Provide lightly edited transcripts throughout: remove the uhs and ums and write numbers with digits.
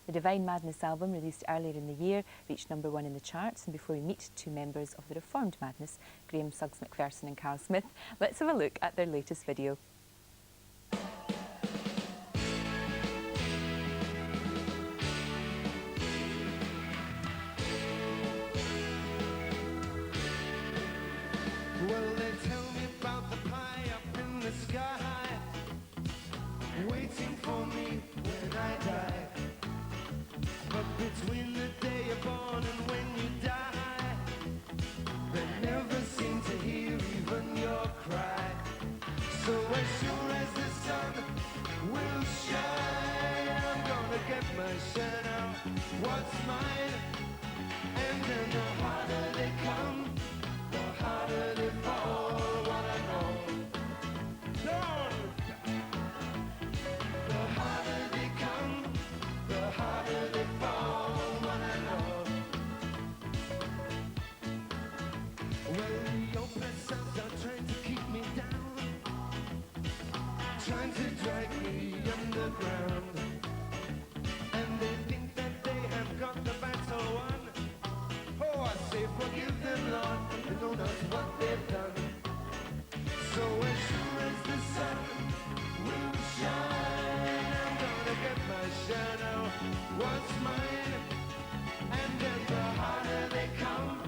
The Divine Madness album, released earlier in the year, reached #1 in the charts. And before we meet two members of the Reformed Madness, Graham Suggs McPherson and Carl Smith, let's have a look at their latest video. Well, they tell me about the pie up in the sky, waiting for me when I die. But between the day you're born and when you die, they never seem to hear even your cry. So as sure as the sun will shine, I'm gonna get my shine out, what's mine. And then the harder they come, the harder they fall, what I know. Lord! The harder they come, the harder they fall, what I know. Well, the oppressors are trying to keep me down, trying to drag me underground. And they think that they have got the battle won. Oh, I say forgive them, Lord, they know not what they've done. So as sure as the sun will shine, I'm gonna get my shine out, what's mine. And then the harder they come,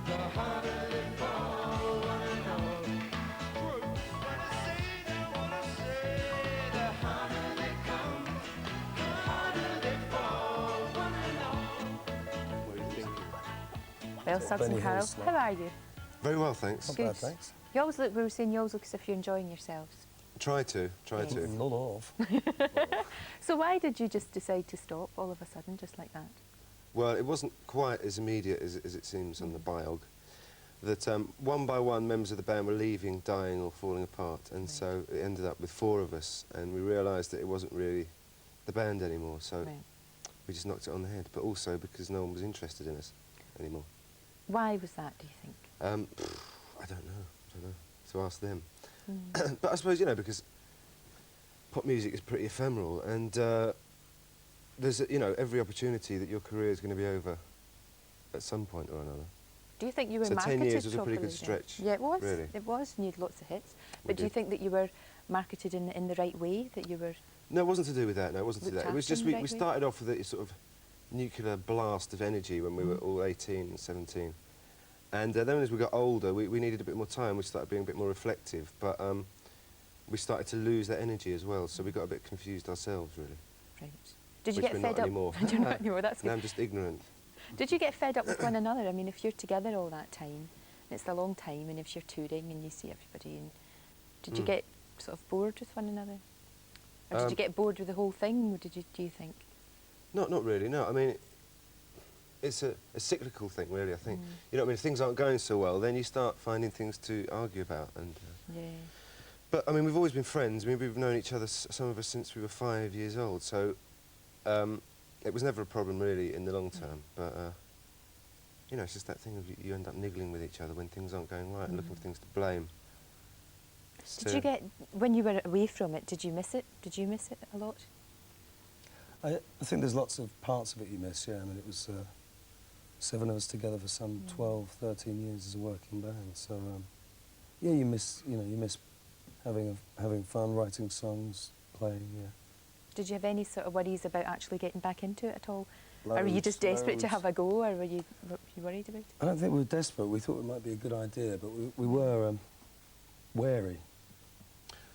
the harder they fall, what I know. What I say, the harder they come, the harder they fall, what I know. What do you think? Well, Suggs and Carl, how are you? Very well, thanks. Not Good. bad, thanks. You always look, we were saying you always look as if you're enjoying yourselves. Try to. Not off. So why did you just decide to stop all of a sudden, just like that? Well, it wasn't quite as immediate as it seems on the biog. That one by one members of the band were leaving, dying or falling apart, and so it ended up with 4 of us, and we realised that it wasn't really the band anymore, so we just knocked it on the head, but also because no one was interested in us anymore. Why was that, do you think? I don't know, to ask them. But I suppose, you know, because pop music is pretty ephemeral, and there's, you know, every opportunity that your career is going to be over at some point or another. Do you think you were So marketed 10 years was a pretty properly good stretch. then? Yeah, it was. Really. It was, and you had lots of hits. We But do you did. think that you were marketed in the right way, that you were... No, it wasn't to do with that, no, it wasn't to do Looked that. It was after just, in we the right way? started off with a sort of nuclear blast of energy when we were all 18 and 17. And then as we got older, we needed a bit more time, we started being a bit more reflective, but we started to lose that energy as well, so we got a bit confused ourselves, really. Right. Did you Which get we're fed not up? anymore. You're not anymore, that's Now good. I'm just ignorant. Did you get fed up with one another? I mean, if you're together all that time, and it's a long time, and if you're touring and you see everybody, and did you get sort of bored with one another? Or did you get bored with the whole thing, or do you think? Not really, no. I mean, it's a cyclical thing, really, I think. You know what I mean? If things aren't going so well, then you start finding things to argue about. And Yeah. But, I mean, we've always been friends. I mean, we've known each other, some of us, since we were 5 years old, so it was never a problem, really, in the long term. But, you know, it's just that thing of you end up niggling with each other when things aren't going right and looking for things to blame. Did you get, when you were away from it, did you miss it? Did you miss it a lot? I think there's lots of parts of it you miss, yeah. I mean, it was 7 of us together for some 12, 13 years as a working band. So, yeah, you miss having fun, writing songs, playing, yeah. Did you have any sort of worries about actually getting back into it at all? Or were you Loads, just desperate to loads. have a go, or were you worried about it? I don't think we were desperate. We thought it might be a good idea, but we were wary.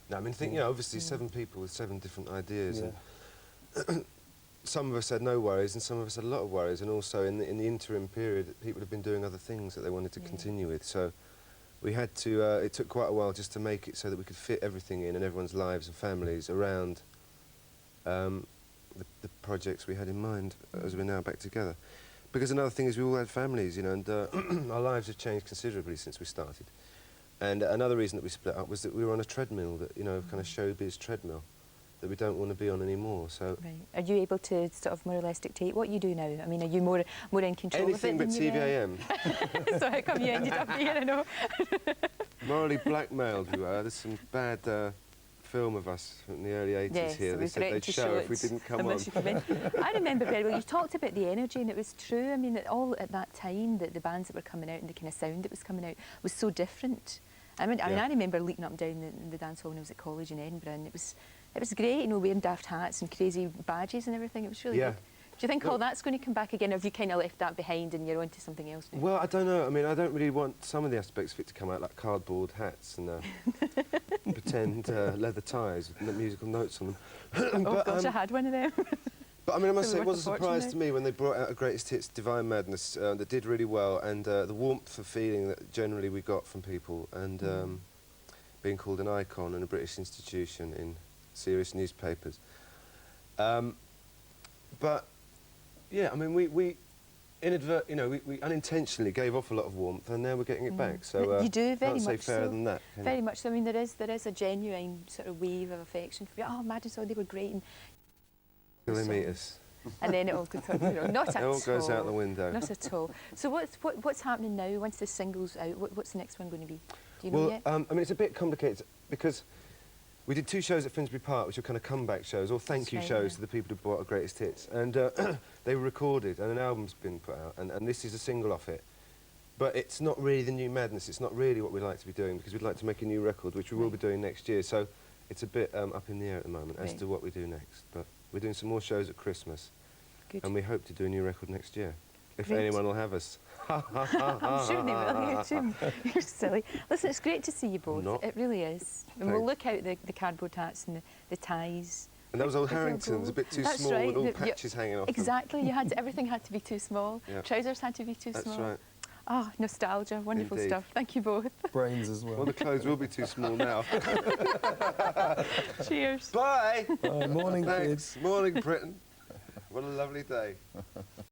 No, I mean, you know, obviously 7 people with 7 different ideas. Yeah. And some of us had no worries and some of us had a lot of worries, and also in the interim period people have been doing other things that they wanted to continue with, so we had to, it took quite a while just to make it so that we could fit everything in and everyone's lives and families around the projects we had in mind as we're now back together. Because another thing is we all had families, you know, and our lives have changed considerably since we started. And another reason that we split up was that we were on a treadmill, that, you know, kind of showbiz treadmill, that we don't want to be on anymore. So, Right. Are you able to sort of more or less dictate what you do now? I mean, are you more in control anything of it but than you were? TVAM. So how come you ended up here, I know? Morally blackmailed we were. There's some bad film of us from the early 80s Yes, here. and They we said threatened they'd to show if we it didn't come on. unless you come in. I remember very well, you talked about the energy, and it was true. I mean, all at that time, the bands that were coming out and the kind of sound that was coming out was so different. I mean, Yeah. I remember leaping up and down the dance hall when I was at college in Edinburgh, and it was great, you know, wearing daft hats and crazy badges and everything. It was really Yeah. good. Do you think all that's going to come back again, or have you kind of left that behind and you're on to something else now? Well, I don't know. I mean, I don't really want some of the aspects of it to come out, like cardboard hats and pretend leather ties with musical notes on them. Oh gosh, I had one of them. But I mean, I must So say, it worth was a a fortune surprise now. to me when they brought out a greatest hits, Divine Madness, that did really well, and the warmth of feeling that generally we got from people, and being called an icon and a British institution in serious newspapers. But yeah, I mean, we unintentionally gave off a lot of warmth, and now we're getting it back. So You do, very can't say much fairer so. than that. Can Very you? much so. I mean, there is a genuine sort of wave of affection for you. Oh, Madness, oh, they were great. And Till they meet us. And then it all goes, you know, not at It all goes out all. the window. Not at all. So what's happening now? Once the single's out, what's the next one going to be? Do you know Well, yet? I mean, it's a bit complicated because we did 2 shows at Finsbury Park, which were kind of comeback shows, or thank That's you right, shows yeah. to the people who bought our greatest hits. And they were recorded, and an album's been put out, and this is a single off it. But it's not really the new Madness. It's not really what we'd like to be doing, because we'd like to make a new record, which we will be doing next year. So it's a bit up in the air at the moment as Right. to what we do next. But we're doing some more shows at Christmas, Good. and we hope to do a new record next year, if Great. anyone will have us. I'm sure they will. You're silly. Listen, it's great to see you both. Not. It really is. And we'll Thanks. look out the cardboard hats and the ties. And that was old Where they'll Harrington's, go. a bit too That's small, right. with all The- patches hanging off them. Exactly. Everything had to be too small. Yeah. Trousers had to be too That's small. right. Oh, nostalgia. Wonderful Indeed. stuff. Thank you both. Brains as well. Well, the clothes will be too small now. Cheers. Bye! Morning, Thanks. kids. Morning, Britain. What a lovely day.